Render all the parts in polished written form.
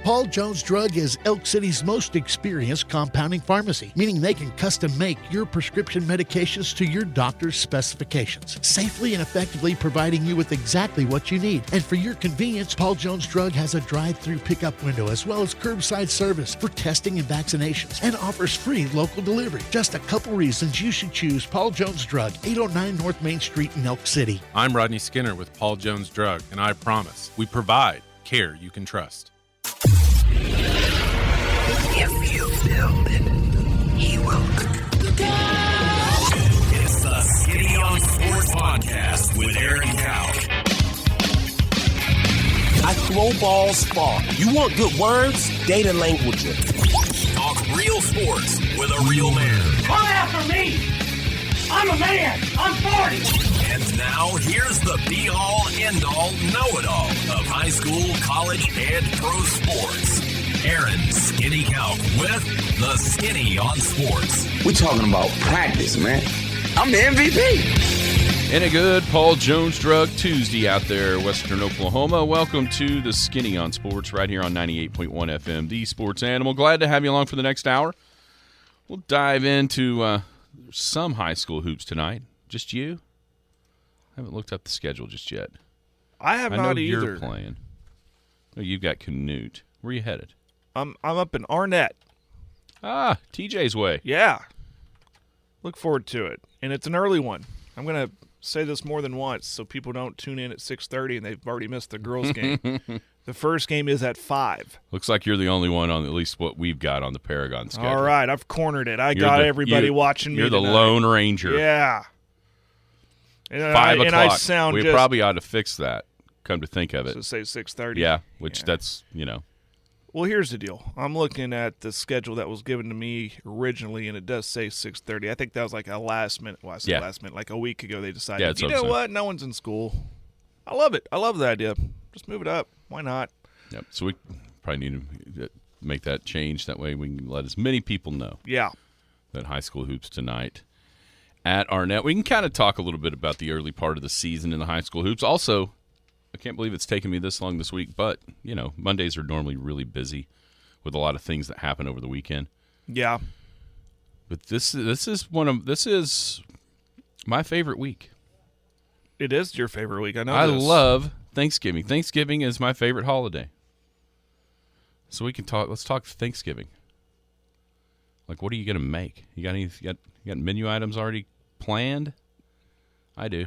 Paul Jones Drug is Elk City's most experienced compounding pharmacy, meaning they can custom make your prescription medications to your doctor's specifications, safely and effectively providing you with exactly what you need. And for your convenience, Paul Jones Drug has a drive-through pickup window as well as curbside service for testing and vaccinations, and offers free local delivery. Just a couple reasons you should choose Paul Jones Drug, 809 North Main Street in Elk City. I'm Rodney Skinner with Paul Jones Drug, and I promise we provide care you can trust. If you build it, he will. It's the Skinny on Sports Podcast with Aaron Cow. I throw balls far. You want good words? Data language. Talk real sports with a real man. Come after me! I'm a man! I'm 40! And now, here's the be-all, end-all, know-it-all of high school, college, and pro sports. Aaron Skinny Cow with the Skinny on Sports. We're talking about practice, man. I'm the MVP. And a good Paul Jones Drug Tuesday out there, Western Oklahoma. Welcome to the Skinny on Sports right here on 98.1 FM, the Sports Animal. Glad to have you along for the next hour. We'll dive into some high school hoops tonight. Just you? I haven't looked up the schedule just yet. I have I know not either. You're playing. Oh, you've got Canute. Where are you headed? I'm up in Arnett. Ah, TJ's way. Yeah. Look forward to it. And it's an early one. I'm going to say this more than once so people don't tune in at 6:30 and they've already missed the girls' game. The first game is at 5. Looks like you're the only one on at least what we've got on the Paragon schedule. All right, I've cornered it. I got everybody watching me You're the tonight. Lone Ranger. Yeah. And 5 o'clock. And I sound we just, probably ought to fix that, come to think of it. So say 6:30. Yeah, which that's, you know. Well, here's the deal. I'm looking at the schedule that was given to me originally, and it does say 6:30. I think that was like a last minute. Well, I said last minute, like a week ago. They decided, Yeah, that's you what know I'm saying. what? No one's in school. I love it. I love the idea. Just move it up. Why not? Yep. So we probably need to make that change. That way we can let as many people know. Yeah. That high school hoops tonight at Arnett. We can kind of talk a little bit about the early part of the season in the high school hoops. Also, I can't believe it's taken me this long this week, but, you know, Mondays are normally really busy with a lot of things that happen over the weekend. Yeah. But this is my favorite week. It is your favorite week. I know. I this. love Thanksgiving. Thanksgiving is my favorite holiday. So we can talk. Let's talk Thanksgiving. Like, what are you going to make? You got menu items already planned? I do.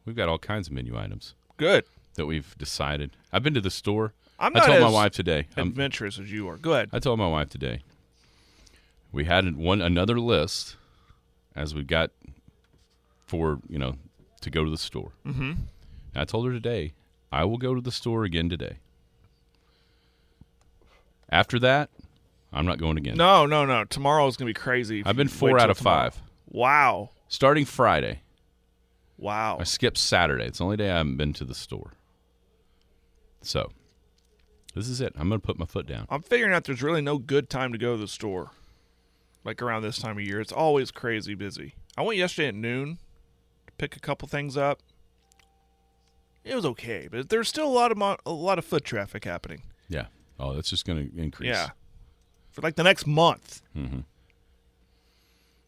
We've got all kinds of menu items. Good. That we've decided. I've been to the store. I told my wife today. Adventurous as you are. Go ahead. I told my wife today. We had another list as we got for, to go to the store. Mm-hmm. I told her today, I will go to the store again today. After that, I'm not going again. No. Tomorrow is going to be crazy. I've been 4 out of 5. Wow. Starting Friday. Wow. I skipped Saturday. It's the only day I haven't been to the store. So, this is it. I'm going to put my foot down. I'm figuring out there's really no good time to go to the store. Like around this time of year. It's always crazy busy. I went yesterday at noon to pick a couple things up. It was okay, but there's still a lot of foot traffic happening. Yeah. Oh, that's just going to increase. Yeah. For like the next month. Mm-hmm.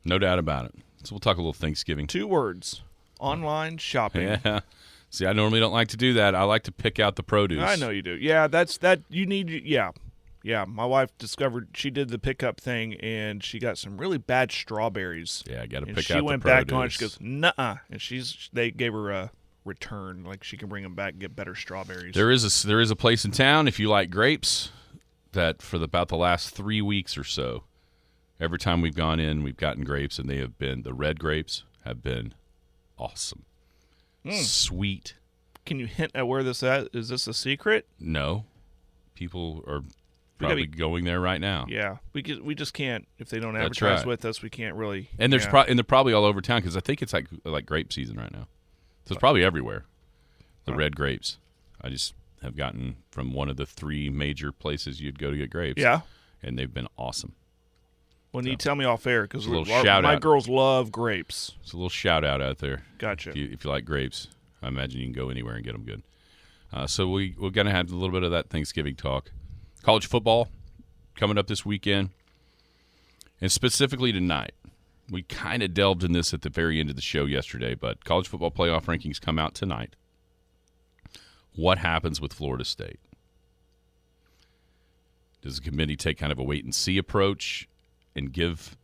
No doubt about it. So we'll talk a little Thanksgiving. 2 words. Online shopping. Yeah. See, I normally don't like to do that. I like to pick out the produce. I know you do. Yeah, you need. Yeah. My wife discovered she did the pickup thing, and she got some really bad strawberries. Yeah, I got to pick out the produce. She went back on it. She goes, nuh-uh. And they gave her a return. Like, she can bring them back and get better strawberries. There is a place in town, if you like grapes, that for about the last 3 weeks or so, every time we've gone in, we've gotten grapes, and the red grapes have been awesome. Sweet. Can you hint at where this at? Is this a secret? No. People are probably going there right now. Yeah. We just can't, if they don't That's advertise right. with us, we can't really. And and they're probably all over town because I think it's like grape season right now. So it's probably everywhere. The red grapes. I just have gotten from one of the 3 major places you'd go to get grapes. Yeah. And they've been awesome. Well, you tell me off air because shout my out. girls love grapes. It's a little shout out there. Gotcha. If you like grapes, I imagine you can go anywhere and get them good. So we're going to have a little bit of that Thanksgiving talk. College football coming up this weekend, and specifically tonight. We kind of delved in this at the very end of the show yesterday, but college football playoff rankings come out tonight. What happens with Florida State? Does the committee take kind of a wait-and-see approach and give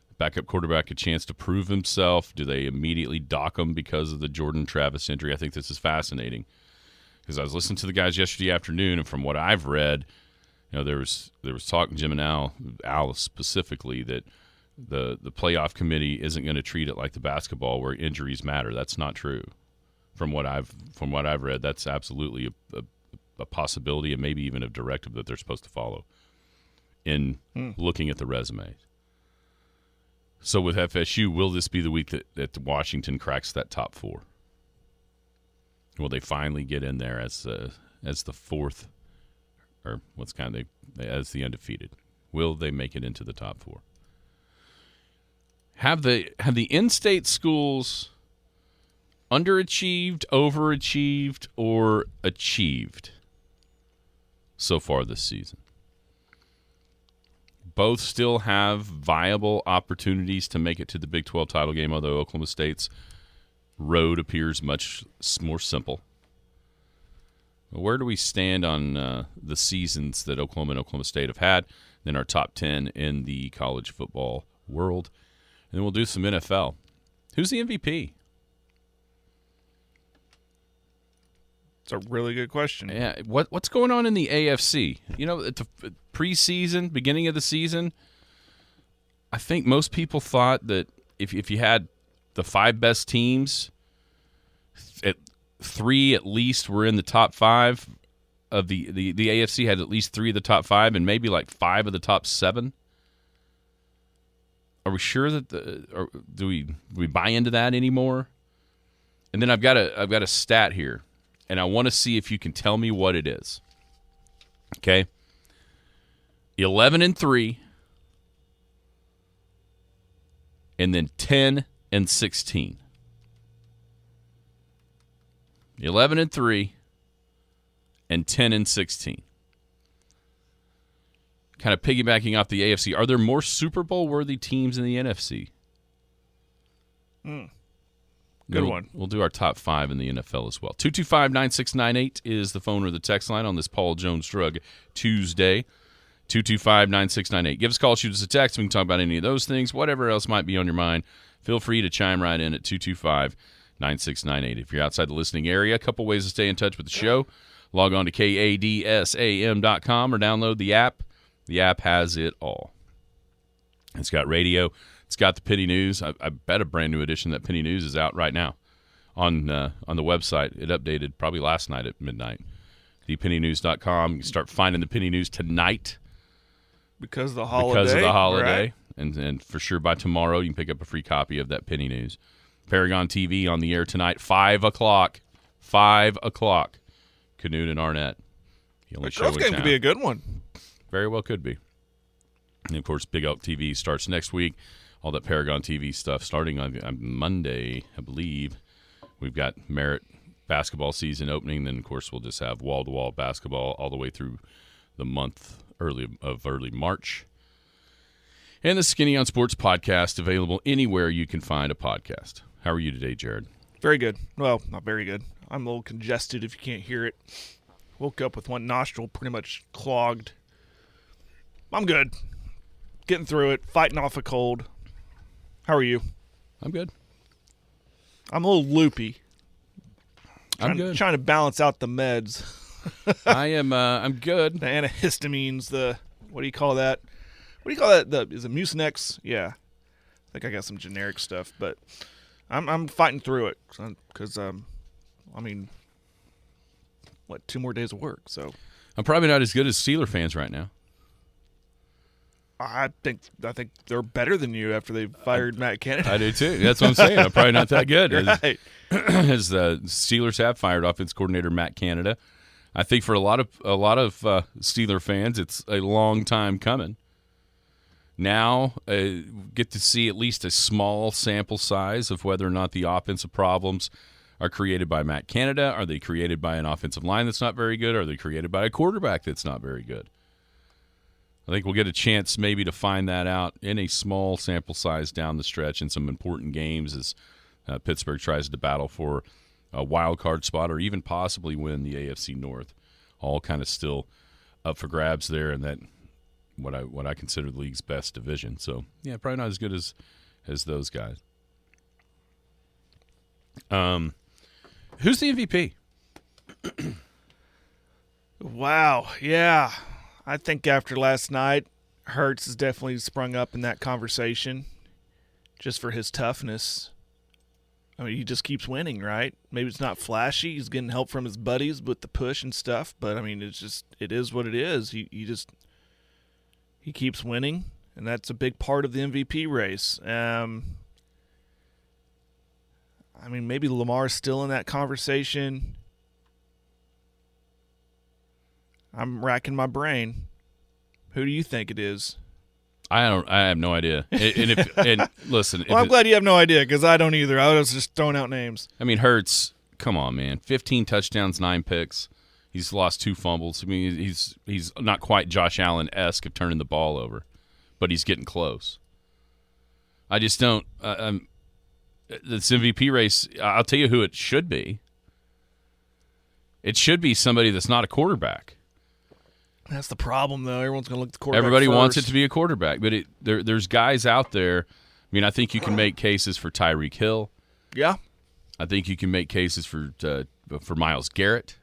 the backup quarterback a chance to prove himself? Do they immediately dock him because of the Jordan Travis injury? I think this is fascinating because I was listening to the guys yesterday afternoon, and from what I've read, there was talk, Jim and Al specifically, that the playoff committee isn't going to treat it like the basketball where injuries matter. That's not true. From what I've read, that's absolutely a possibility and maybe even a directive that they're supposed to follow in looking at the resumes. So with FSU, will this be the week that Washington cracks that top 4? Will they finally get in there as the fourth, or as the undefeated? Will they make it into the top 4? Have the in-state schools underachieved, overachieved, or achieved so far this season? Both still have viable opportunities to make it to the Big 12 title game, although Oklahoma State's road appears much more simple. Where do we stand on the seasons that Oklahoma and Oklahoma State have had, then our top 10 in the college football world? And then we'll do some NFL. Who's the MVP? It's a really good question. Yeah, what's going on in the AFC? At the preseason, beginning of the season, I think most people thought that if you had the 5 best teams, 3 at least were in the top 5 of the AFC had at least 3 of the top 5 and maybe like 5 of the top 7. Are we sure that do we buy into that anymore? And then I've got a stat here, and I want to see if you can tell me what it is. Okay, 11-3, and then 10-16. 11-3, and 10-16. Kind of piggybacking off the AFC, are there more Super Bowl worthy teams in the NFC? Good one. We'll do our top 5 in the NFL as well. 225-9698 is the phone or the text line on this Paul Jones Drug Tuesday. 225-9698. Give us a call, shoot us a text. We can talk about any of those things, whatever else might be on your mind. Feel free to chime right in at 225-9698. If you're outside the listening area, a couple ways to stay in touch with the show. Log on to kadsam.com or download the app. The app has it all. It's got radio. It's got the Penny News. I bet a brand new edition of that Penny News is out right now on the website. It updated probably last night at midnight. ThePennyNews.com. You can start finding the Penny News tonight. Because of the holiday. Right? And for sure by tomorrow you can pick up a free copy of that Penny News. Paragon TV on the air tonight, 5 o'clock. 5 o'clock. Canute and Arnett. The girls' game could be a good one. Very well could be. And, of course, Big Elk TV starts next week. All that Paragon TV stuff starting on Monday, I believe. We've got Merritt basketball season opening. Then, of course, we'll just have wall-to-wall basketball all the way through the month of early March. And the Skinny on Sports podcast available anywhere you can find a podcast. How are you today, Jared? Very good. Well, not very good. I'm a little congested if you can't hear it. Woke up with one nostril pretty much clogged. I'm good. Getting through it, fighting off a cold. How are you? I'm good. I'm a little loopy. I'm good. Trying to balance out the meds. I'm good. The antihistamines, what do you call that? What do you call that? Is it Mucinex? Yeah. I think I got some generic stuff, but I'm fighting through it because 2 more days of work, so I'm probably not as good as Steeler fans right now. I think they're better than you after they fired Matt Canada. I do too. That's what I'm saying. I'm probably not that good. Right. As the Steelers have fired offense coordinator Matt Canada. I think for a lot of Steeler fans, it's a long time coming. Now, get to see at least a small sample size of whether or not the offensive problems are created by Matt Canada. Are they created by an offensive line that's not very good? Are they created by a quarterback that's not very good? I think we'll get a chance maybe to find that out in a small sample size down the stretch in some important games as Pittsburgh tries to battle for a wild card spot or even possibly win the AFC North. All kind of still up for grabs there, and that what I consider the league's best division. So yeah, probably not as good as those guys. Who's the MVP? Wow, yeah. I think after last night, Hurts has definitely sprung up in that conversation just for his toughness. I mean, he just keeps winning, right? Maybe it's not flashy. He's getting help from his buddies with the push and stuff, but, I mean, it is what it is. He keeps winning, and that's a big part of the MVP race. I mean, maybe Lamar's still in that conversation. I'm racking my brain. Who do you think it is? I have no idea. And listen. Well, I'm glad you have no idea because I don't either. I was just throwing out names. I mean, Hurts, come on, man. 15 touchdowns, 9 picks. He's lost 2 fumbles. I mean, he's not quite Josh Allen-esque of turning the ball over, but he's getting close. I just don't. This MVP race, I'll tell you who it should be. It should be somebody that's not a quarterback. That's the problem, though. Everyone's going to look at the quarterback Everybody first. wants it to be a quarterback, but there's guys out there. I mean, I think you can make cases for Tyreek Hill. Yeah. I think you can make cases for Myles Garrett.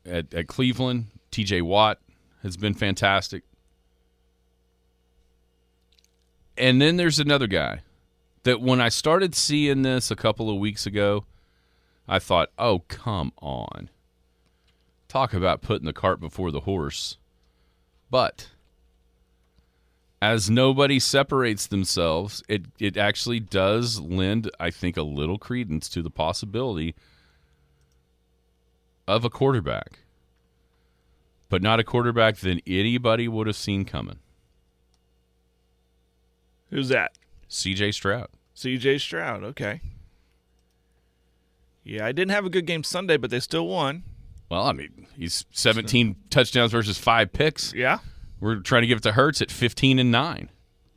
At Cleveland, T.J. Watt has been fantastic. And then there's another guy that when I started seeing this a couple of weeks ago, I thought, oh, come on. Talk about putting the cart before the horse. But as nobody separates themselves, it actually does lend, I think, a little credence to the possibility of a quarterback. But not a quarterback that anybody would have seen coming. Who's that? C.J. Stroud. C.J. Stroud, okay. Yeah, I didn't have a good game Sunday, but they still won. Well, I mean, he's 17 touchdowns versus 5 picks. Yeah. We're trying to give it to Hurts at 15-9.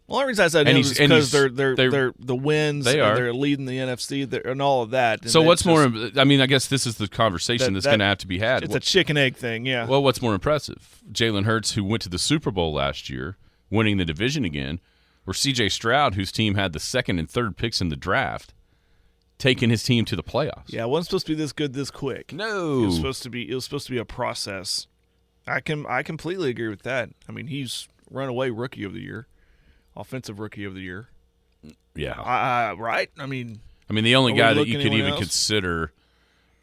Well, the reason I said And him he's- is and because he's- they're the wins. They and are. they're leading the NFC and all of that. And So what's it's more? just- I mean, I guess this is the conversation that's going to have to be had. It's a chicken egg thing, yeah. Well, what's more impressive? Jalen Hurts, who went to the Super Bowl last year, winning the division again, or C.J. Stroud, whose team had the 2nd and 3rd picks in the draft, taking his team to the playoffs. Yeah, it wasn't supposed to be this good this quick. No. It was supposed to be a process. I completely agree with that. I mean, he's runaway rookie of the year, offensive rookie of the year. Yeah. Right? I mean, the only Are we guy that looking you could anyone even else? consider,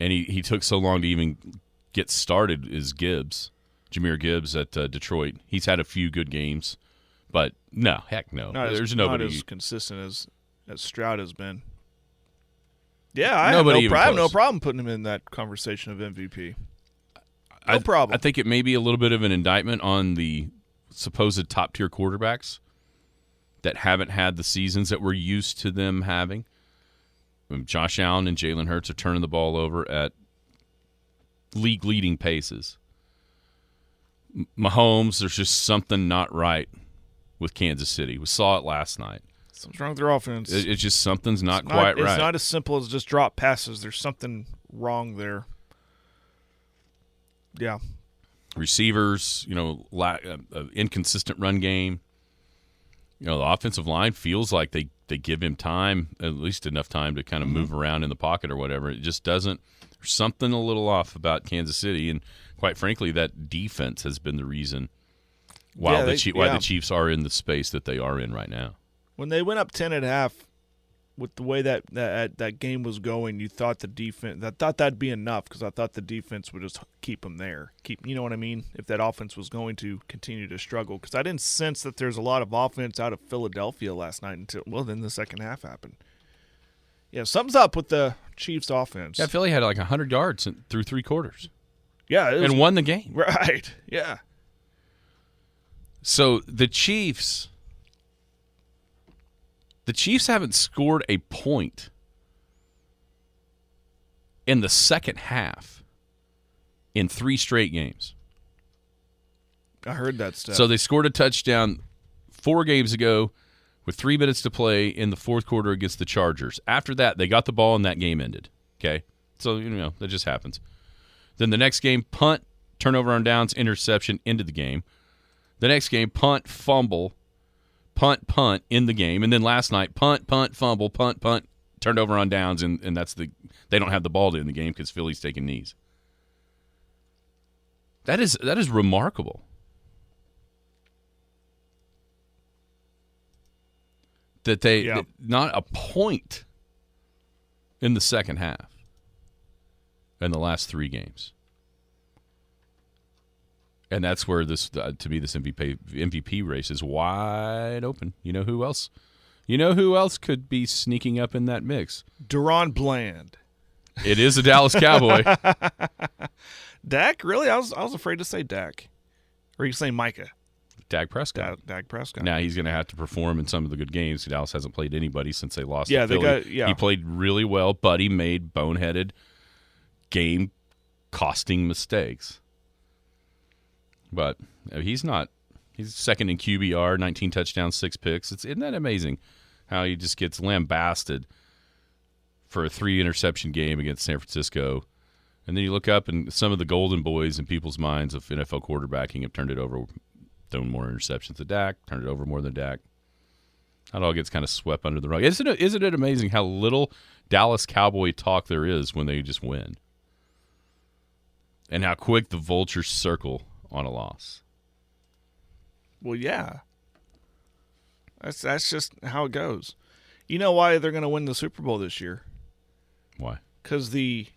and he took so long to even get started, is Gibbs, Jahmyr Gibbs at Detroit. He's had a few good games, but no, heck no. There's nobody. not as consistent as Stroud has been. Yeah, I Nobody have even no close. problem putting him in that conversation of MVP. No problem. I think it may be a little bit of an indictment on the supposed top-tier quarterbacks that haven't had the seasons that we're used to them having. Josh Allen and Jalen Hurts are turning the ball over at league-leading paces. Mahomes, there's just something not right with Kansas City. We saw it last night. Something's wrong with their offense. It's just something's not quite right. It's not as simple as just drop passes. There's something wrong there. Yeah. Receivers, inconsistent run game. The offensive line feels like they give him time, at least enough time to kind of move around in the pocket or whatever. It just doesn't. There's something a little off about Kansas City, and quite frankly, that defense has been the reason why the Chiefs are in the space that they are in right now. When they went up 10.5, with the way that game was going, you thought the defense. I thought that'd be enough because I thought the defense would just keep them there. You know what I mean? If that offense was going to continue to struggle, because I didn't sense that there's a lot of offense out of Philadelphia last night until then the second half happened. Yeah, something's up with the Chiefs' offense. Yeah, Philly had like 100 yards through 3 quarters. Yeah, and won the game. Right. Yeah. So the Chiefs haven't scored a point in the second half in 3 straight games. I heard that stuff. So they scored a touchdown 4 games ago with 3 minutes to play in the fourth quarter against the Chargers. After that, they got the ball and that game ended. Okay? So, that just happens. Then the next game, punt, turnover on downs, interception, into the game. The next game, punt, fumble, punt, in the game. And then last night, punt, fumble, punt, turnover on downs, and they don't have the ball to end the game because Philly's taking knees. That is remarkable. That that not a point in the second half in the last 3 games. And that's where this, to me, this MVP race is wide open. You know who else? You know who else could be sneaking up in that mix? Deron Bland. It is a Dallas Cowboy. Dak? Really? I was afraid to say Dak. Or you say Micah? Dak Prescott. Dak Prescott. Now he's going to have to perform in some of the good games. Dallas hasn't played anybody since they lost Yeah, to they Philly. got. He played really well, but he made boneheaded, game-costing mistakes. But he's not. He's second in QBR, 19 touchdowns, 6 picks. Isn't that amazing how he just gets lambasted for a 3-interception game against San Francisco? And then you look up, and some of the golden boys in people's minds of NFL quarterbacking have turned it over, thrown more interceptions to Dak, turned it over more than Dak. That all gets kind of swept under the rug. Isn't it amazing how little Dallas Cowboy talk there is when they just win? And how quick the vultures circle on a loss. Well, yeah. That's just how it goes. You know why they're going to win the Super Bowl this year? Why? Because the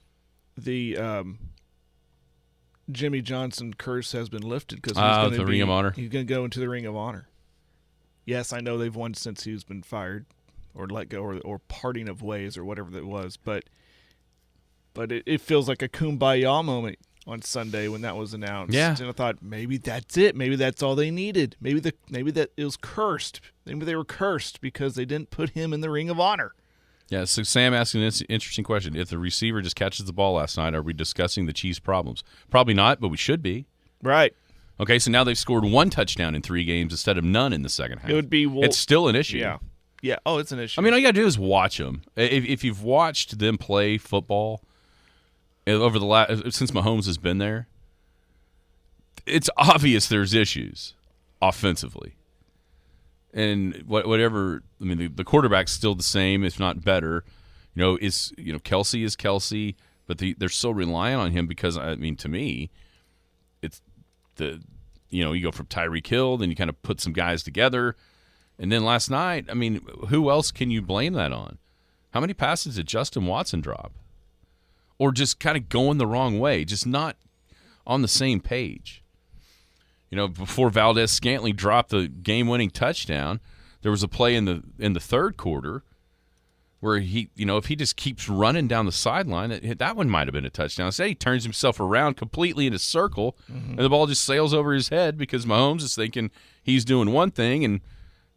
Jimmy Johnson curse has been lifted. Because the Ring of Honor. He's going to go into the Ring of Honor. Yes, I know they've won since he's been fired or let go or parting of ways or whatever that was, but it feels like a kumbaya moment on Sunday when that was announced. Yeah. And I thought, maybe that's it. Maybe that's all they needed. Maybe that it was cursed. Maybe they were cursed because they didn't put him in the Ring of Honor. Yeah, so Sam asking this interesting question. If the receiver just catches the ball last night, are we discussing the Chiefs' problems? Probably not, but we should be. Right. Okay, so now they've scored 1 touchdown in 3 games instead of none in the second half. It would be it's still an issue. Yeah. Yeah. Oh, it's an issue. I mean, all you got to do is watch them. If you've watched them play football over the since Mahomes has been there, it's obvious there's issues offensively. And whatever, I mean, the quarterback's still the same, if not better. Kelsey is Kelsey, but they're so reliant on him because, I mean, to me, it's you go from Tyreek Hill, then you kind of put some guys together, and then last night, I mean, who else can you blame that on? How many passes did Justin Watson drop? Or just kind of going the wrong way, just not on the same page. Before Valdez-Scantling dropped the game-winning touchdown, there was a play in the third quarter where he, if he just keeps running down the sideline, that one might have been a touchdown. Instead, he turns himself around completely in a circle, and the ball just sails over his head because Mahomes is thinking he's doing one thing and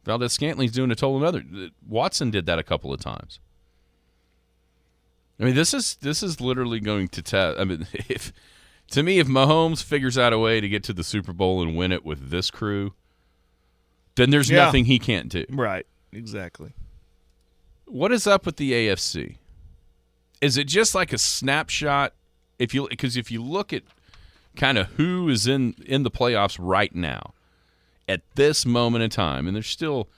Valdez-Scantling's doing a total another. Watson did that a couple of times. I mean, this is literally going to test. I mean, if Mahomes figures out a way to get to the Super Bowl and win it with this crew, then there's nothing he can't do. Right. Exactly. What is up with the AFC? Is it just like a snapshot? Because if you look at kind of who is in the playoffs right now, at this moment in time, and there's still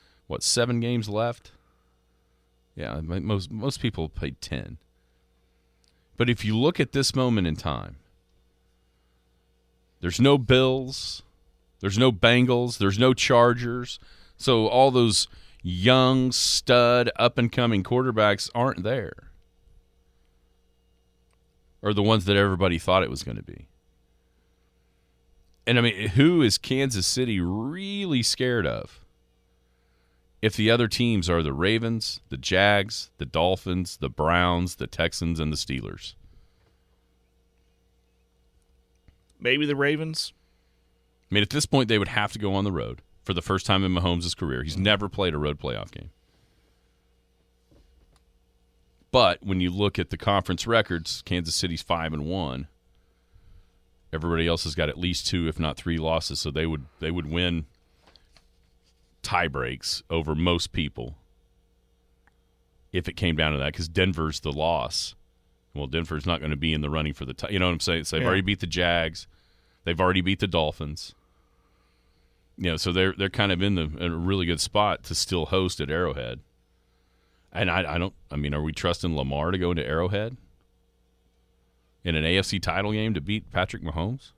7 games left? Yeah, most people played 10. But if you look at this moment in time, there's no Bills, there's no Bengals, there's no Chargers. So all those young, stud, up-and-coming quarterbacks aren't there. Or the ones that everybody thought it was going to be. And, I mean, who is Kansas City really scared of? If the other teams are the Ravens, the Jags, the Dolphins, the Browns, the Texans, and the Steelers. Maybe the Ravens. I mean, at this point, they would have to go on the road for the first time in Mahomes' career. He's never played a road playoff game. But when you look at the conference records, Kansas City's 5-1. Everybody else has got at least 2, if not 3 losses, so they would win tie breaks over most people if it came down to that, because Denver's the loss. Well, Denver's not going to be in the running for the tie. You know what I'm saying? So they've already beat the Jags. They've already beat the Dolphins. So they're kind of in a really good spot to still host at Arrowhead. And are we trusting Lamar to go into Arrowhead in an AFC title game to beat Patrick Mahomes?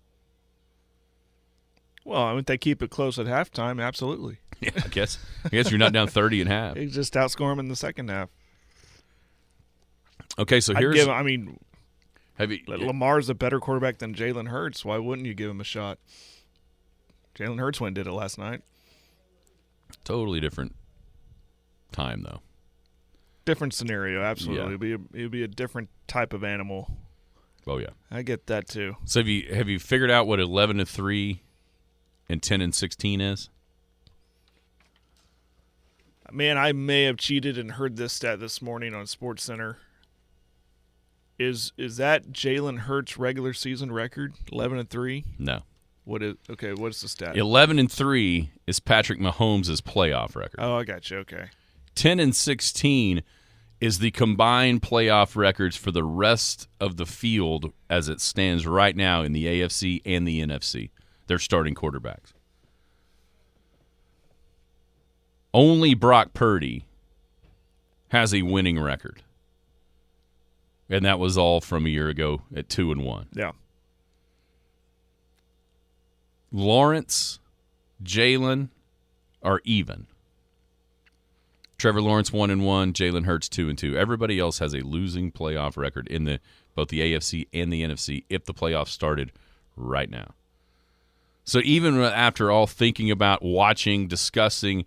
Well, if they keep it close at halftime, absolutely. Yeah, I guess you're not down 30 and a half. They just outscore them in the second half. Okay, so here's Lamar's a better quarterback than Jalen Hurts. Why wouldn't you give him a shot? Jalen Hurts went and did it last night. Totally different time, though. Different scenario, absolutely. Yeah. It would be a different type of animal. Oh yeah, I get that too. So have you figured out what 11-3 and 10-16 is? Man, I may have cheated and heard this stat this morning on SportsCenter. Is that Jalen Hurts' regular season record? 11-3? No. What is the stat? 11-3 is Patrick Mahomes' playoff record. Oh, I got you. Okay. 10-16 is the combined playoff records for the rest of the field as it stands right now in the AFC and the NFC. They're starting quarterbacks. Only Brock Purdy has a winning record. And that was all from a year ago at 2-1. Yeah. Lawrence, Jalen are even. Trevor Lawrence 1-1, Jalen Hurts 2-2. Everybody else has a losing playoff record in both the AFC and the NFC if the playoffs started right now. So even after all thinking about watching, discussing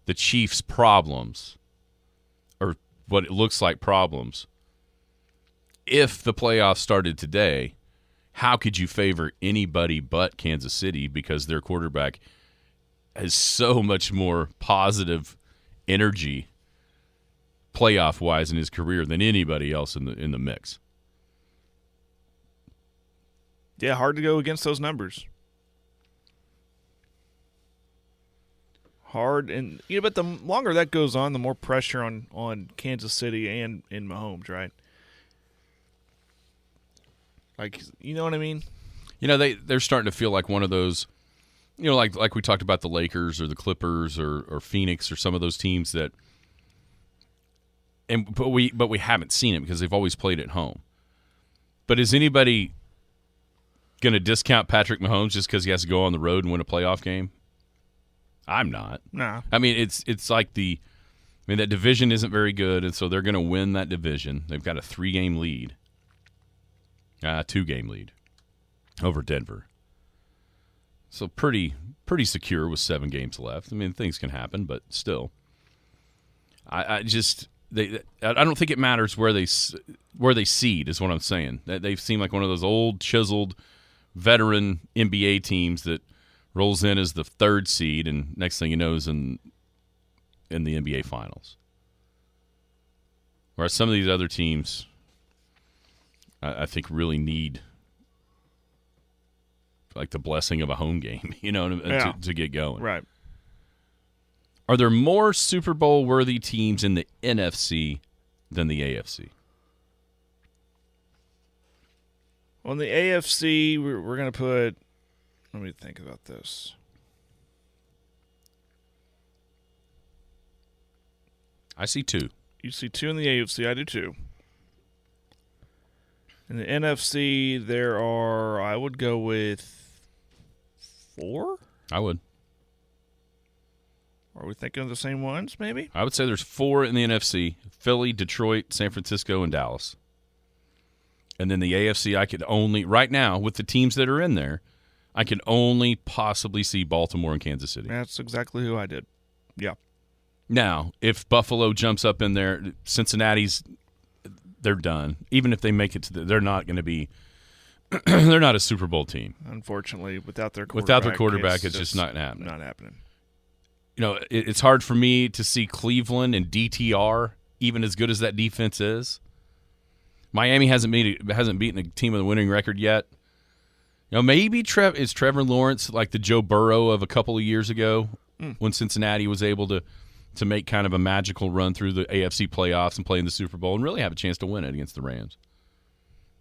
the Chiefs' problems, or what it looks like problems, if the playoffs started today, how could you favor anybody but Kansas City because their quarterback has so much more positive energy playoff-wise in his career than anybody else in the mix? Yeah, hard to go against those numbers. Hard, and but the longer that goes on, the more pressure on Kansas City and in Mahomes, right? Like, you know what I mean? They're starting to feel like one of those, like we talked about the Lakers or the Clippers or Phoenix or some of those teams that, but we haven't seen it because they've always played at home. But is anybody going to discount Patrick Mahomes just because he has to go on the road and win a playoff game? I'm not. No. I mean, it's like that division isn't very good, and so they're going to win that division. They've got a 3-game lead. 2-game lead over Denver. So pretty secure with 7 games left. I mean, things can happen, but still. I don't think it matters where they seed is what I'm saying. They seem like one of those old, chiseled, veteran NBA teams that rolls in as the 3rd seed, and next thing you know is in the NBA Finals. Whereas some of these other teams, I think, really need like the blessing of a home game, to get going. Right. Are there more Super Bowl worthy teams in the NFC than the AFC? On the AFC, we're going to put. Let me think about this. I see 2. You see 2 in the AFC. I do too. In the NFC, there are. I would go with 4. I would. Are we thinking of the same ones, maybe? I would say there's 4 in the NFC: Philly, Detroit, San Francisco, and Dallas. And then the AFC, I could only, right now, with the teams that are in there, I can only possibly see Baltimore and Kansas City. That's exactly who I did. Yeah. Now, if Buffalo jumps up in there, Cincinnati's, they're done. Even if they make it they're not going to be, they're not a Super Bowl team. Unfortunately, without their quarterback, it's just not happening. Not happening. It's hard for me to see Cleveland and DTR, even as good as that defense is. Miami hasn't beaten a team with a winning record yet. Maybe is Trevor Lawrence like the Joe Burrow of a couple of years ago when Cincinnati was able to make kind of a magical run through the AFC playoffs and play in the Super Bowl and really have a chance to win it against the Rams.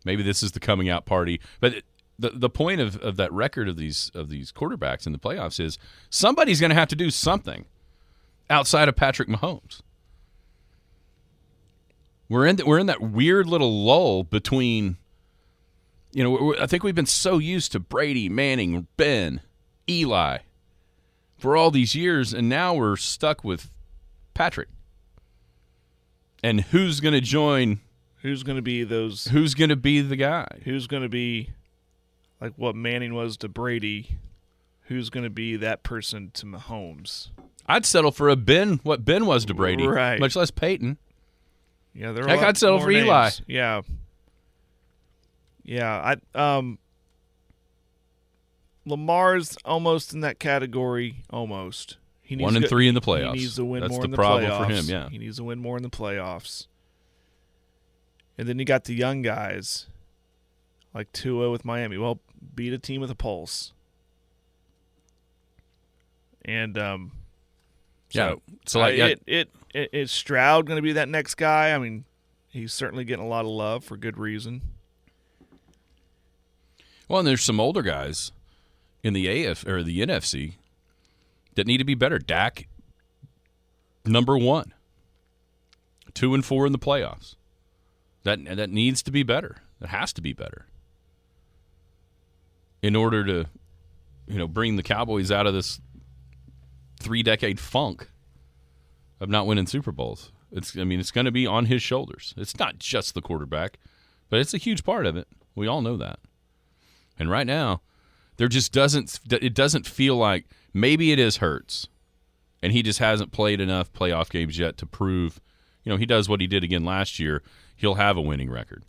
Maybe this is the coming out party. But the point of that record of these quarterbacks in the playoffs is somebody's going to have to do something outside of Patrick Mahomes. We're in that weird little lull between, I think we've been so used to Brady, Manning, Ben, Eli for all these years, and now we're stuck with Patrick. And who's going to join? Who's going to be those? Who's going to be the guy? Who's going to be like what Manning was to Brady? Who's going to be that person to Mahomes? I'd settle for what Ben was to Brady, right? Much less Peyton. Yeah, they're heck, I'd settle for names. Eli. Yeah. Lamar's almost in that category. Almost. He needs 1-3 in the playoffs. He needs to win That's more in the problem playoffs. for him. Yeah, he needs to win more in the playoffs. And then you got the young guys, like Tua with Miami. Well, beat a team with a pulse. And is Stroud going to be that next guy? I mean, he's certainly getting a lot of love for good reason. Well, and there's some older guys in the the NFC that need to be better. Dak, number 1, 2-4 in the playoffs. That needs to be better. It has to be better in order to, bring the Cowboys out of this 3-decade funk of not winning Super Bowls. It's going to be on his shoulders. It's not just the quarterback, but it's a huge part of it. We all know that. And right now, it doesn't feel like maybe it is Hurts, and he just hasn't played enough playoff games yet to prove, he does what he did again last year. He'll have a winning record,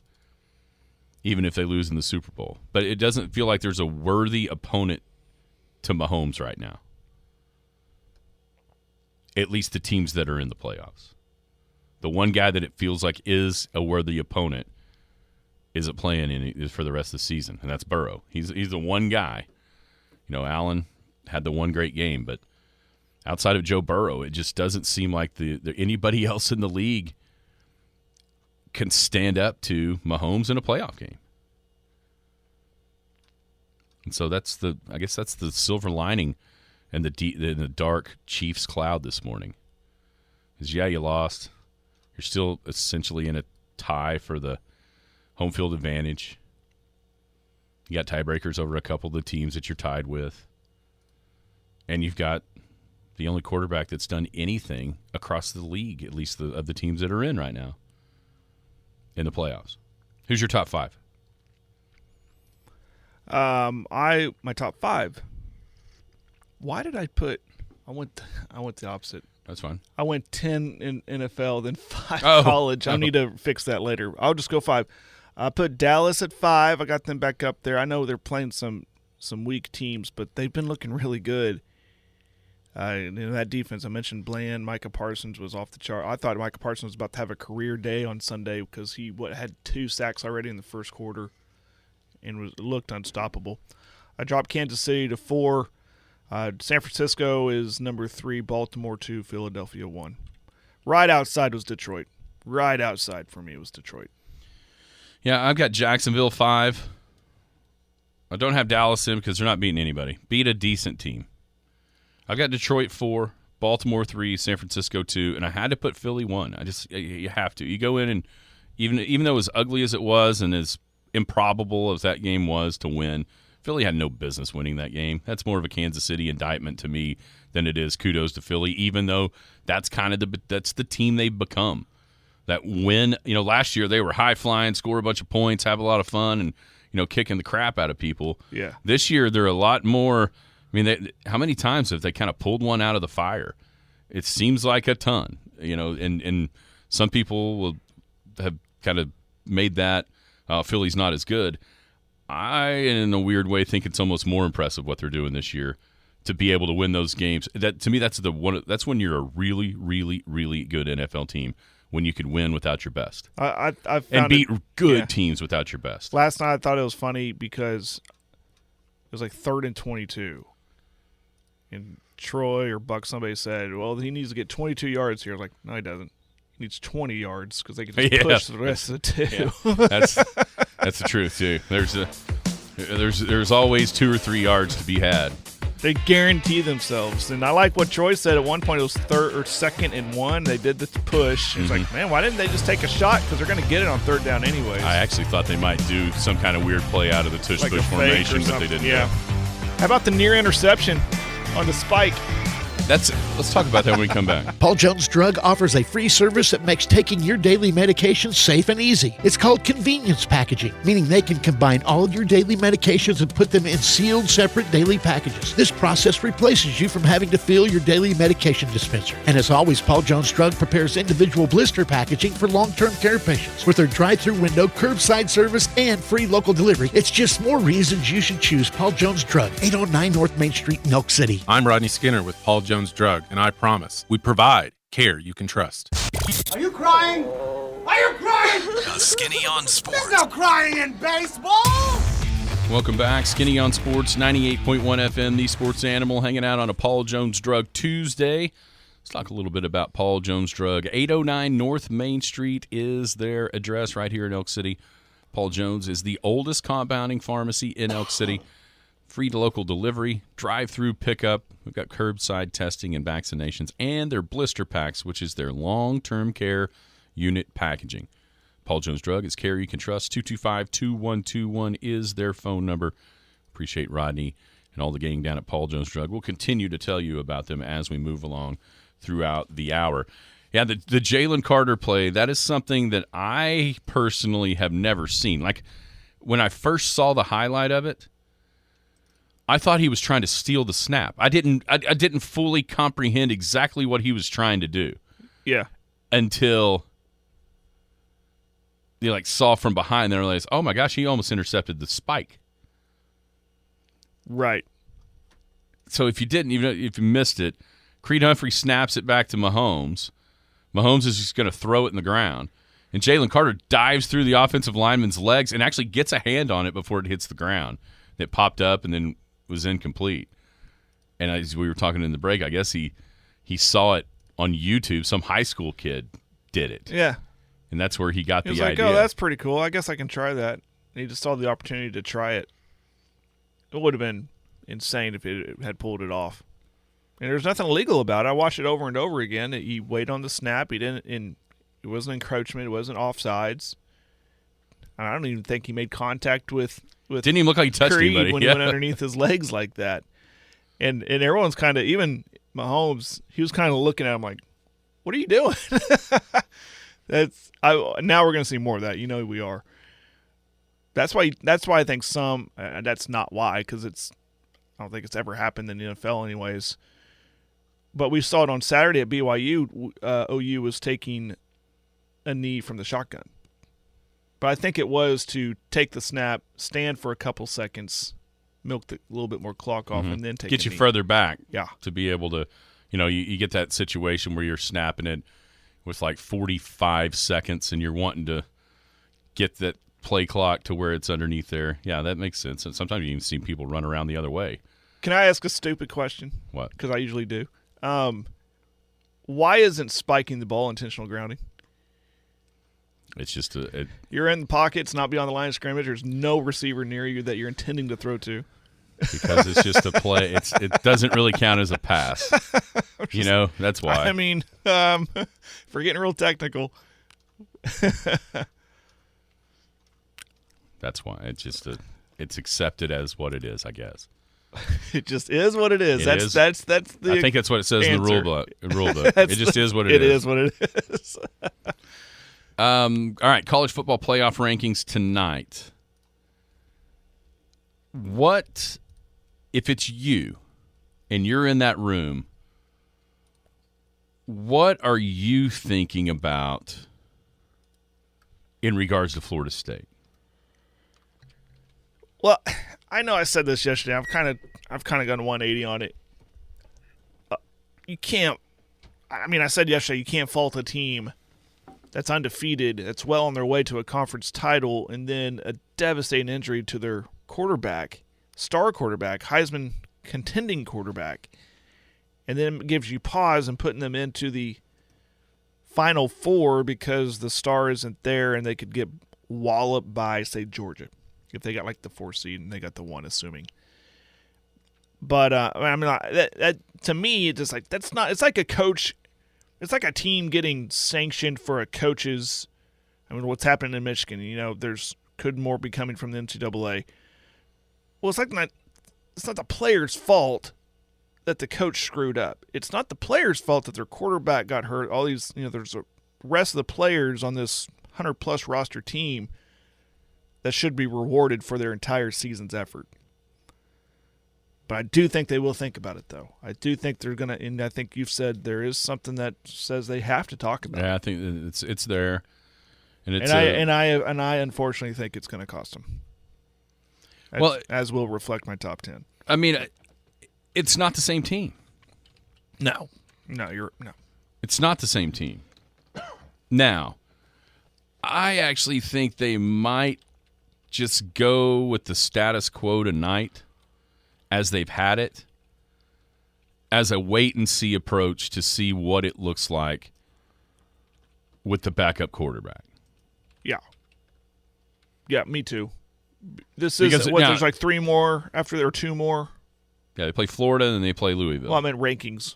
even if they lose in the Super Bowl. But it doesn't feel like there's a worthy opponent to Mahomes right now. At least the teams that are in the playoffs. The one guy that it feels like is a worthy opponent isn't playing for the rest of the season, and that's Burrow. He's the one guy. Allen had the one great game, but outside of Joe Burrow, it just doesn't seem like anybody else in the league can stand up to Mahomes in a playoff game. And so I guess that's the silver lining and the dark Chiefs cloud this morning. Is you lost. You're still essentially in a tie for the home field advantage. You got tiebreakers over a couple of the teams that you're tied with. And you've got the only quarterback that's done anything across the league, at least of the teams that are in right now, in the playoffs. Who's your top 5? My top 5. Why did I put? I went the opposite. That's fine. I went 10 in NFL, then 5 college. I need to fix that later. I'll just go 5. I put Dallas at 5. I got them back up there. I know they're playing some weak teams, but they've been looking really good. That defense, I mentioned Bland. Micah Parsons was off the chart. I thought Micah Parsons was about to have a career day on Sunday because he had 2 sacks already in the first quarter and looked unstoppable. I dropped Kansas City to 4. San Francisco is number 3, Baltimore 2, Philadelphia 1. Right outside was Detroit. Right outside for me was Detroit. Yeah, I've got Jacksonville 5. I don't have Dallas in because they're not beating anybody. Beat a decent team. I've got Detroit 4, Baltimore 3, San Francisco 2, and I had to put Philly 1. You have to. You go in and even though as ugly as it was and as improbable as that game was to win, Philly had no business winning that game. That's more of a Kansas City indictment to me than it is kudos to Philly, even though that's that's the team they've become. That win, last year they were high flying, score a bunch of points, have a lot of fun, and kicking the crap out of people. Yeah. This year they're a lot more. I mean, how many times have they kind of pulled one out of the fire? It seems like a ton, and some people will have kind of made that Philly's not as good. I, in a weird way, think it's almost more impressive what they're doing this year to be able to win those games. That to me, that's when you're a really, really, really good NFL team, when you can win without your best. I've and beat good teams without your best. Last night I thought it was funny because was like 3rd and 22. And Troy or Buck, somebody said, well, he needs to get 22 yards here. I was like, no, he doesn't. He needs 20 yards because they can just push the rest of the two. Yeah. That's the truth, too. There's always 2 or 3 yards to be had. They guarantee themselves. And I like what Troy said at one point. It was 3rd or 2nd and 1. They did the push. It's like, man, why didn't they just take a shot? Because they're going to get it on 3rd down anyways. I actually thought they might do some kind of weird play out of the tush-push formation, but they didn't. Yeah. How about the near interception on the spike? Let's talk about that when we come back. Paul Jones Drug offers a free service that makes taking your daily medications safe and easy. It's called convenience packaging, meaning they can combine all of your daily medications and put them in sealed, separate daily packages. This process replaces you from having to fill your daily medication dispenser. And as always, Paul Jones Drug prepares individual blister packaging for long-term care patients. With their drive-through window, curbside service, and free local delivery, it's just more reasons you should choose Paul Jones Drug, 809 North Main Street in Elk City. I'm Rodney Skinner with Paul Jones Drug, and I promise we provide care you can trust. Are you crying? Are you crying? The Skinny on Sports. There's no crying in baseball. Welcome back. Skinny on Sports, 98.1 FM, the sports animal, hanging out on a Paul Jones Drug Tuesday. Let's talk a little bit about Paul Jones Drug. 809 North Main Street is their address right here in Elk City. Paul Jones is the oldest compounding pharmacy in Elk City. Free to local delivery, drive-through pickup. We've got curbside testing and vaccinations, and their blister packs, which is their long-term care unit packaging. Paul Jones Drug is care you can trust. 225-2121 is their phone number. Appreciate Rodney and all the gang down at Paul Jones Drug. We'll continue to tell you about them as we move along throughout the hour. Yeah, the Jalen Carter play, that is something that I personally have never seen. Like, when I first saw the highlight of it, I thought he was trying to steal the snap. I didn't fully comprehend exactly what he was trying to do. Yeah. Until you saw from behind and realized, oh my gosh, he almost intercepted the spike. Right. So if you didn't, even if you missed it, Creed Humphrey snaps it back to Mahomes. Mahomes is just going to throw it in the ground. And Jalen Carter dives through the offensive lineman's legs and actually gets a hand on it before it hits the ground. It popped up and then was incomplete. And as we were talking in the break, I guess he saw it on YouTube. Some high school kid did it. Yeah. And that's where he got the idea. He was like, oh, that's pretty cool. I guess I can try that. And he just saw the opportunity to try it. It would have been insane if it had pulled it off. And there's nothing illegal about it. I watched it over and over again. He waited on the snap. It wasn't encroachment. It wasn't offsides. I don't even think he made contact with didn't even look like he touched Creed anybody when he went underneath his legs like that. And everyone's kind of, even Mahomes, he was kind of looking at him like, what are you doing? Now we're going to see more of that. We are. That's why I think some, that's not why, because I don't think it's ever happened in the NFL anyways. But we saw it on Saturday at BYU. OU was taking a knee from the shotgun. But I think it was to take the snap, stand for a couple seconds, milk a little bit more clock off, and then take get a you knee. further back. Yeah. To be able to, you get that situation where you're snapping it with 45 seconds and you're wanting to get that play clock to where it's underneath there. Yeah, that makes sense. And sometimes you even see people run around the other way. Can I ask a stupid question? What? Because I usually do. Why isn't spiking the ball intentional grounding? It's just you're in the pocket, it's not beyond the line of scrimmage. There's no receiver near you that you're intending to throw to. Because it's just a play. It doesn't really count as a pass. That's why. I mean, if we're getting real technical. That's why. It's just it's accepted as what it is, I guess. It just is what it is. That's the I think that's what it says in the rule book. It just is what it is. It is what it is. All right, college football playoff rankings tonight. What, if it's you and you're in that room, what are you thinking about in regards to Florida State? Well, I know I said this yesterday. I've kind of gone 180 on it. You can't. I mean, I said yesterday you can't fault a team that's undefeated, that's well on their way to a conference title, and then a devastating injury to their quarterback star quarterback, Heisman contending quarterback, and then it gives you pause in putting them into the Final Four because the star isn't there and they could get walloped by, say, Georgia if they got like the 4 seed and they got the 1, assuming. But I mean, that to me, it's just like that's not. It's like a coach. It's like a team getting sanctioned for a coach's. I mean, what's happening in Michigan? You know, could more be coming from the NCAA. Well, it's not the player's fault that the coach screwed up. It's not the player's fault that their quarterback got hurt. All these, there's the rest of the players on this 100-plus roster team that should be rewarded for their entire season's effort. But I do think they will think about it, though. I do think they're going to, and I think you've said there is something that says they have to talk about it. Yeah, I think it's there. And it's and I unfortunately think it's going to cost them. As will reflect my top 10. I mean, it's not the same team. No. It's not the same team. Now, I actually think they might just go with the status quo tonight as they've had it, as a wait-and-see approach to see what it looks like with the backup quarterback. Yeah. Yeah, me too. This is there's like 3 more after there are 2 more. Yeah, they play Florida and then they play Louisville. Well, I meant rankings.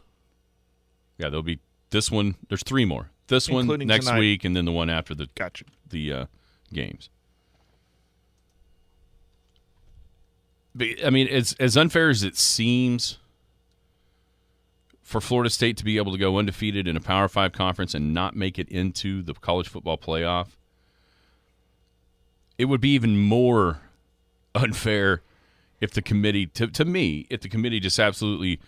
Yeah, there'll be this one. There's 3 more. This Including one next tonight. week, and then the one after the Gotcha. the games. But, I mean, as unfair as it seems for Florida State to be able to go undefeated in a Power 5 conference and not make it into the college football playoff, it would be even more unfair if the committee, to me, if the committee just absolutely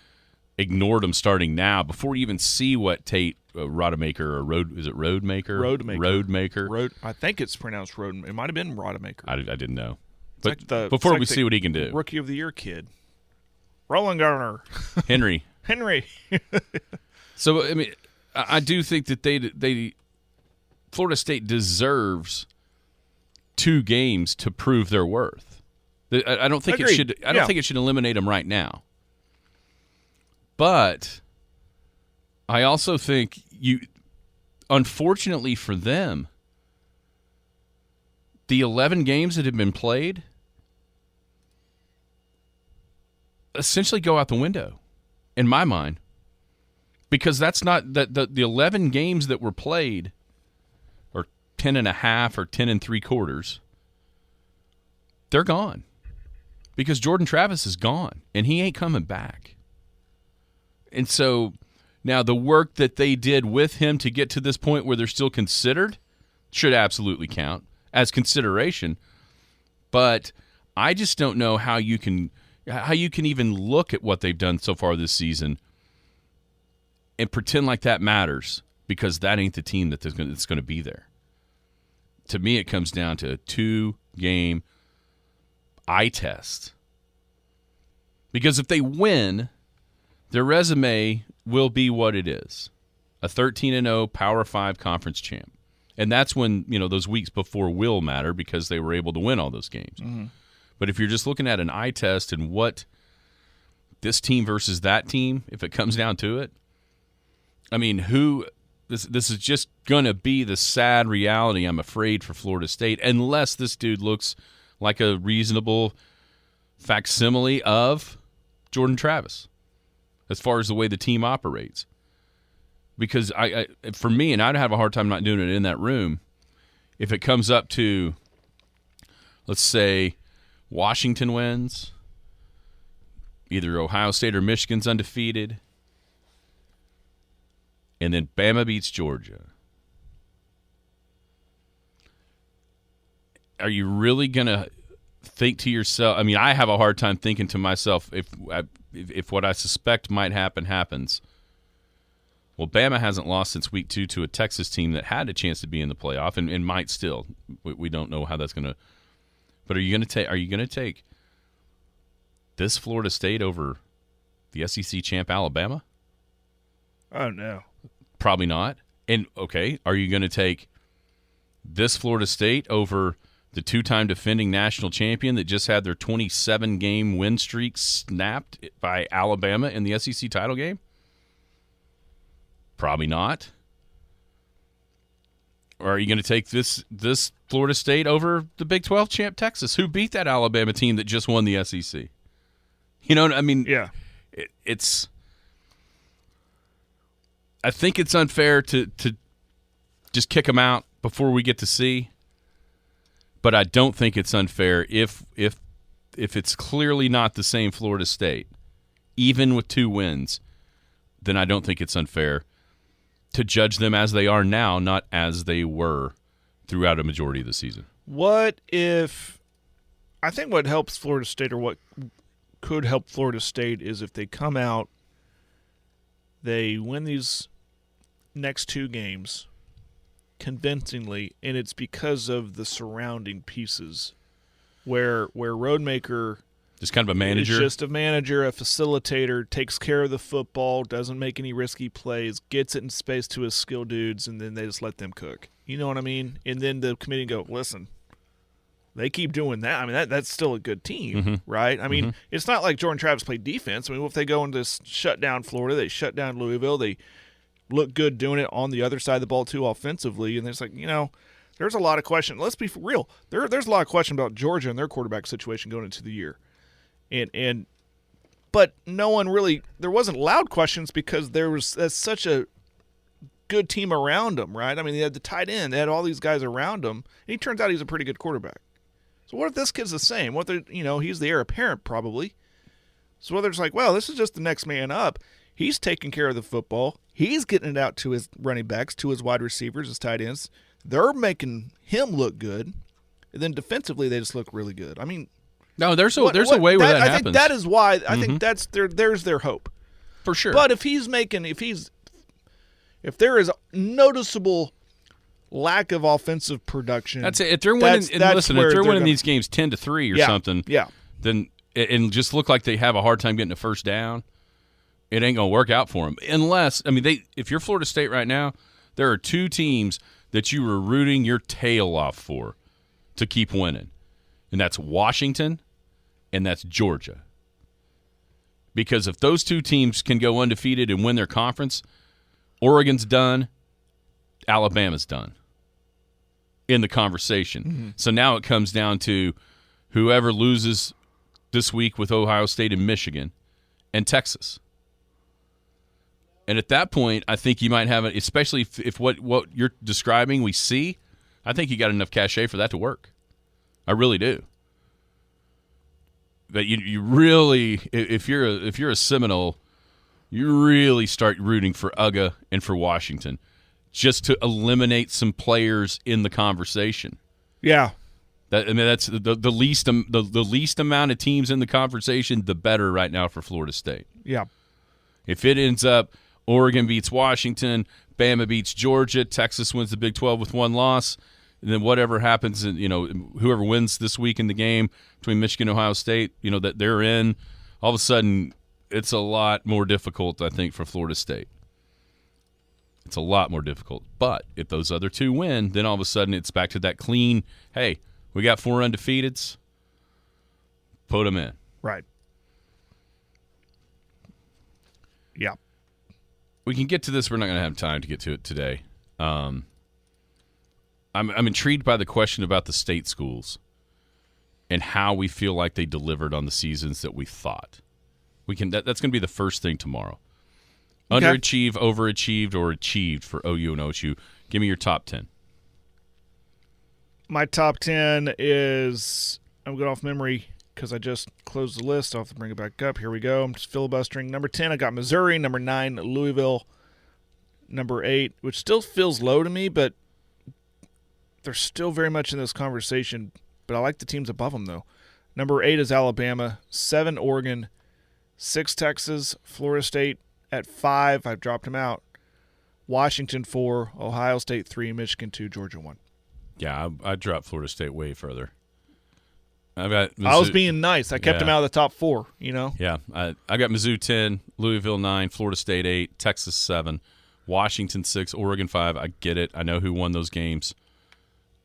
ignored them starting now before you even see what Tate Rodemaker or Roadmaker? I think it's pronounced Road. It might have been Rodemaker. I didn't know. It's But before we see what he can do. Rookie of the Year kid. Roland Garner. Henry. So, I mean, I do think that they Florida State deserves 2 games to prove their worth. I don't think Agreed. it should. I don't think it should eliminate them right now. But I also think unfortunately for them, the 11 games that have been played essentially go out the window, in my mind, because that's not the 11 games that were played, or 10.5 or 10 3/4. They're gone because Jordan Travis is gone and he ain't coming back. And so now the work that they did with him to get to this point where they're still considered should absolutely count as consideration. But I just don't know how you can even look at what they've done so far this season and pretend like that matters, because that ain't the team that's going to be there. To me, it comes down to a 2-game eye test. Because if they win, their resume will be what it is. A 13-0 Power 5 conference champ. And that's when, those weeks before will matter, because they were able to win all those games. Mm-hmm. But if you're just looking at an eye test and what this team versus that team, if it comes down to it, I mean, this is just going to be the sad reality, I'm afraid, for Florida State, unless this dude looks like a reasonable facsimile of Jordan Travis as far as the way the team operates. Because for me, and I'd have a hard time not doing it in that room, if it comes up to, let's say, Washington wins, either Ohio State or Michigan's undefeated, and then Bama beats Georgia. Are you really going to think to yourself? I mean, I have a hard time thinking to myself, if what I suspect might happen happens. Well, Bama hasn't lost since week 2 to a Texas team that had a chance to be in the playoff and might still. We don't know how that's going to. But are you going to take this Florida State over the SEC champ Alabama? Oh no, probably not. And okay, are you going to take this Florida State over the two-time defending national champion that just had their 27-game win streak snapped by Alabama in the SEC title game? Probably not. Or are you going to take this Florida State over the Big 12 champ Texas, who beat that Alabama team that just won the SEC? You know, I mean, Yeah. it's. I think it's unfair to just kick them out before we get to see. But I don't think it's unfair if it's clearly not the same Florida State, even with 2 wins, then I don't think it's unfair to judge them as they are now, not as they were throughout a majority of the season. What if – I think what helps Florida State, or what could help Florida State, is if they come out, they win these next 2 games convincingly, and it's because of the surrounding pieces where Roadmaker – Just kind of a manager? is just a manager, a facilitator, takes care of the football, doesn't make any risky plays, gets it in space to his skill dudes, and then they just let them cook. You know what I mean? And then the committee go, listen, they keep doing that. I mean, that's still a good team, right? I mean, it's not like Jordan Travis played defense. I mean, if they go and just shut down Florida, they shut down Louisville, they look good doing it on the other side of the ball too offensively, and it's like, you know, there's a lot of question. Let's be real. There's a lot of question about Georgia and their quarterback situation going into the year. But no one really – there wasn't loud questions because that's such a good team around him, right? I mean, they had the tight end. They had all these guys around him, and he turns out he's a pretty good quarterback. So what if this kid's the same? What if, he's the heir apparent probably. So whether it's like, well, this is just the next man up, he's taking care of the football. He's getting it out to his running backs, to his wide receivers, his tight ends. They're making him look good. And then defensively, they just look really good. I mean – No, there's a way where that happens. I think that is why I think that's there's their hope. For sure. But if there is noticeable lack of offensive production, that's it. If they're winning, if they're winning these games 10-3 or something, then and just look like they have a hard time getting a first down, it ain't gonna work out for them. Unless, I mean, if you're Florida State right now, there are 2 teams that you were rooting your tail off for to keep winning, and that's Washington and that's Georgia. Because if those 2 teams can go undefeated and win their conference, Oregon's done, Alabama's done in the conversation. So now it comes down to whoever loses this week with Ohio State and Michigan and Texas. And at that point, I think you might have it, especially if what you're describing we see, I think you got enough cachet for that to work. I really do. But you really, if you're a Seminole, you really start rooting for UGA and for Washington, just to eliminate some players in the conversation. Yeah, that's the least amount of teams in the conversation, the better right now for Florida State. Yeah, if it ends up Oregon beats Washington, Bama beats Georgia, Texas wins the Big 12 with 1 loss. And then whatever happens, whoever wins this week in the game between Michigan and Ohio State, that they're in, all of a sudden it's a lot more difficult, I think, for Florida State. It's a lot more difficult. But if those other 2 win, then all of a sudden it's back to that clean, hey, we got 4 undefeateds, put them in. right. Yeah. We can get to this. We're not going to have time to get to it today. I'm intrigued by the question about the state schools and how we feel like they delivered on the seasons that we thought. That's going to be the first thing tomorrow. Okay. Underachieved, overachieved, or achieved for OU and OSU. Give me your top 10. My top 10 is, I'm going off memory because I just closed the list. I'll have to bring it back up. Here we go. I'm just filibustering. Number 10, I got Missouri. Number 9, Louisville. Number 8, which still feels low to me, but they're still very much in this conversation. But I like the teams above them, though. Number 8 is Alabama. 7, Oregon. 6, Texas. Florida State at 5. I've dropped them out. Washington 4. Ohio State 3. Michigan 2. Georgia 1. Yeah, I dropped Florida State way further. I was being nice. I kept them out of the top 4, Yeah, I got Mizzou 10, Louisville 9, Florida State 8, Texas 7, Washington 6, Oregon 5. I get it. I know who won those games.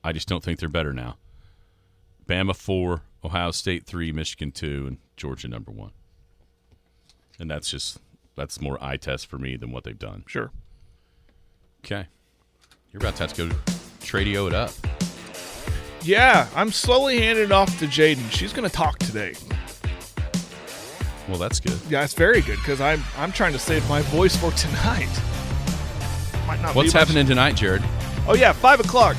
I just don't think they're better now. Bama 4, Ohio State 3, Michigan 2, and Georgia number 1. And that's more eye test for me than what they've done. Sure. Okay. You're about to have to go Tradio it up. Yeah, I'm slowly handing it off to Jaden. She's going to talk today. Well, that's good. Yeah, it's very good because I'm trying to save my voice for tonight. Might not What's be much. happening tonight, Jared? Oh, yeah, 5 o'clock.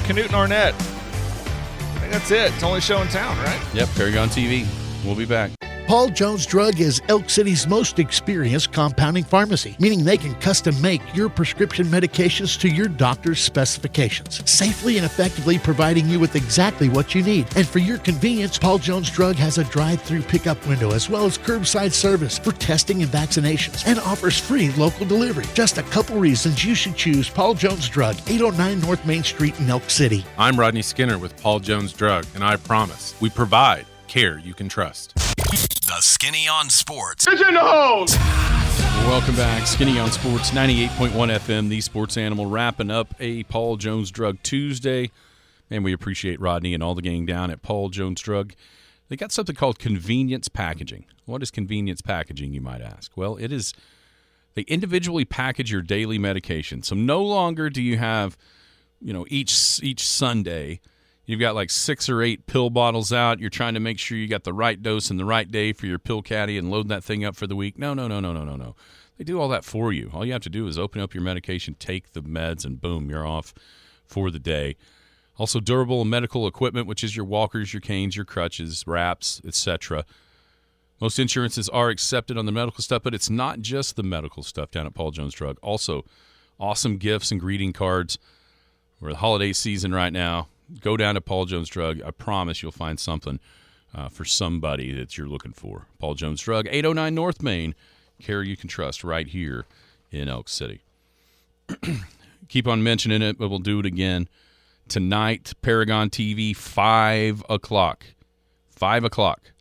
Canute and Arnett. I think that's it. It's the only show in town, right? Yep, Paragon TV. We'll be back. Paul Jones Drug is Elk City's most experienced compounding pharmacy, meaning they can custom make your prescription medications to your doctor's specifications, safely and effectively providing you with exactly what you need. And for your convenience, Paul Jones Drug has a drive-through pickup window as well as curbside service for testing and vaccinations, and offers free local delivery. Just a couple reasons you should choose Paul Jones Drug, 809 North Main Street in Elk City. I'm Rodney Skinner with Paul Jones Drug, and I promise we provide care you can trust. The Skinny on Sports. Welcome back. Skinny on Sports, 98.1 FM, the Sports Animal, wrapping up a Paul Jones Drug Tuesday. And we appreciate Rodney and all the gang down at Paul Jones Drug. They got something called convenience packaging. What is convenience packaging, you might ask? Well, it is they individually package your daily medication. So no longer do you have, each Sunday you've got like 6 or 8 pill bottles out. You're trying to make sure you got the right dose and the right day for your pill caddy and load that thing up for the week. No. They do all that for you. All you have to do is open up your medication, take the meds, and boom, you're off for the day. Also, durable medical equipment, which is your walkers, your canes, your crutches, wraps, etc. Most insurances are accepted on the medical stuff, but it's not just the medical stuff down at Paul Jones Drug. Also, awesome gifts and greeting cards. We're the holiday season right now. Go down to Paul Jones Drug. I promise you'll find something for somebody that you're looking for. Paul Jones Drug, 809 North Main. Care you can trust right here in Elk City. Keep on mentioning it, but we'll do it again. Tonight, Paragon TV, 5 o'clock. 5 o'clock.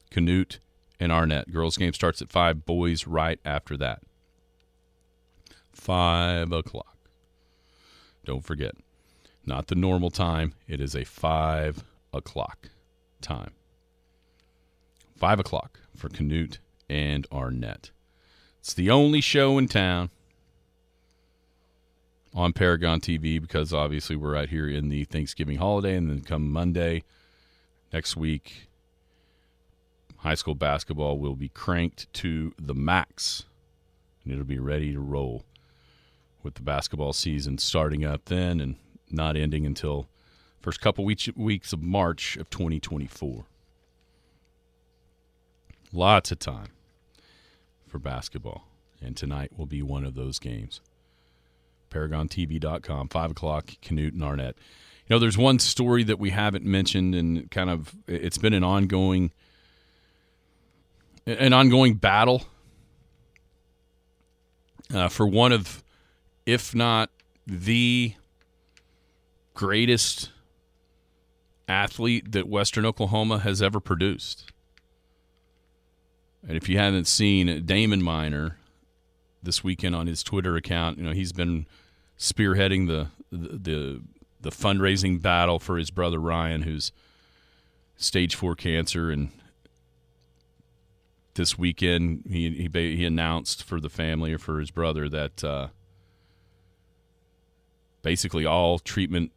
Canute and Arnett. Girls' game starts at 5. Boys right after that. 5 o'clock. Don't forget. Not the normal time. It is a 5 o'clock time. 5 o'clock for Canute and Arnett. It's the only show in town on Paragon TV because obviously we're right here in the Thanksgiving holiday, and then come Monday next week, high school basketball will be cranked to the max, and it'll be ready to roll with the basketball season starting up then and not ending until first couple weeks of March of 2024. Lots of time for basketball, and tonight will be one of those games. ParagonTV.com, 5 o'clock, Canute and Arnett. There's one story that we haven't mentioned, and kind of it's been an ongoing battle for one of, if not the greatest athlete that Western Oklahoma has ever produced. And if you haven't seen Damon Minor this weekend on his Twitter account, he's been spearheading the fundraising battle for his brother Ryan, who's stage 4 cancer. And this weekend he announced for the family, or for his brother, that basically all treatment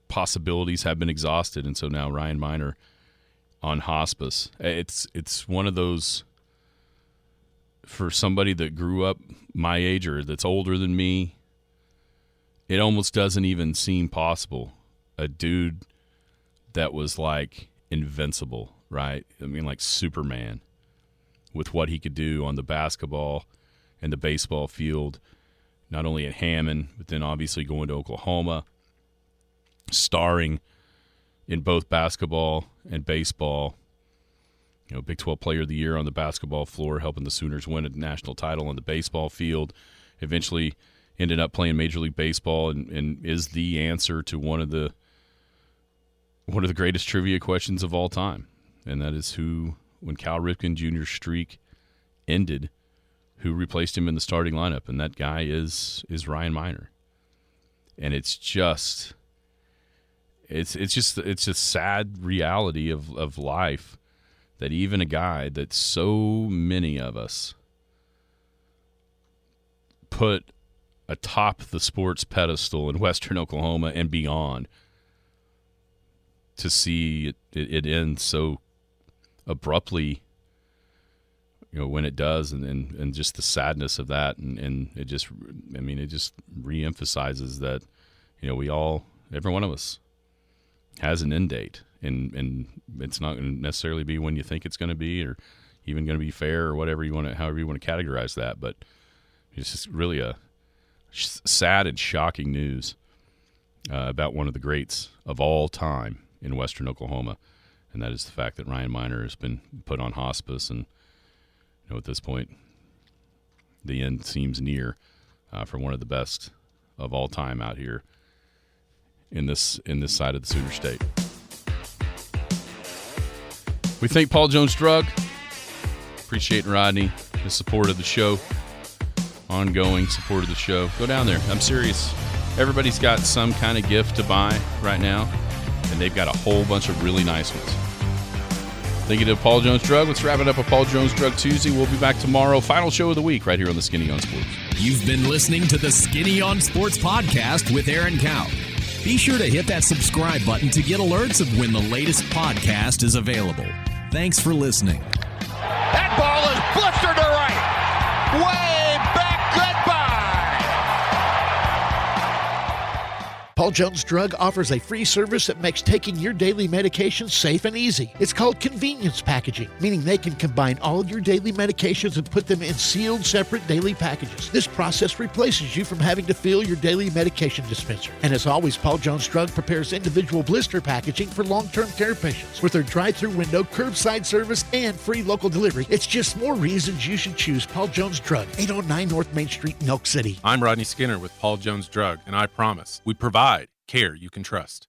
possibilities have been exhausted, and so now Ryan Minor on hospice. It's one of those, for somebody that grew up my age or that's older than me, it almost doesn't even seem possible. A dude that was like invincible, right? I mean, like Superman, with what he could do on the basketball and the baseball field, not only at Hammond, but then obviously going to Oklahoma, starring in both basketball and baseball. Big 12 Player of the Year on the basketball floor, helping the Sooners win a national title on the baseball field. Eventually ended up playing Major League Baseball, and is the answer to one of the greatest trivia questions of all time. And that is when Cal Ripken Jr.'s streak ended, who replaced him in the starting lineup, and that guy is Ryan Minor. And it's just it's a sad reality of life that even a guy that so many of us put atop the sports pedestal in Western Oklahoma and beyond, to see it end so abruptly, when it does, and just the sadness of that, and it just reemphasizes that, every one of us has an end date, and it's not going to necessarily be when you think it's going to be, or even going to be fair, or however you want to categorize that. But it's just really a sad and shocking news about one of the greats of all time in Western Oklahoma, and that is the fact that Ryan Miner has been put on hospice, and at this point, the end seems near for one of the best of all time out here in this side of the Sooner State. We thank Paul Jones Drug. Appreciate Rodney, his support of the show, ongoing support of the show. Go down there. I'm serious. Everybody's got some kind of gift to buy right now, and they've got a whole bunch of really nice ones. Thank you to Paul Jones Drug. Let's wrap it up with Paul Jones Drug Tuesday. We'll be back tomorrow. Final show of the week right here on the Skinny on Sports. You've been listening to the Skinny on Sports podcast with Aaron Cow. Be sure to hit that subscribe button to get alerts of when the latest podcast is available. Thanks for listening. That ball is blistered to right. Way back. Goodbye. Paul Jones Drug offers a free service that makes taking your daily medications safe and easy. It's called convenience packaging, meaning they can combine all of your daily medications and put them in sealed, separate daily packages. This process replaces you from having to fill your daily medication dispenser. And as always, Paul Jones Drug prepares individual blister packaging for long-term care patients. With their drive-through window, curbside service, and free local delivery, it's just more reasons you should choose Paul Jones Drug, 809 North Main Street in Elk City. I'm Rodney Skinner with Paul Jones Drug, and I promise we provide care you can trust.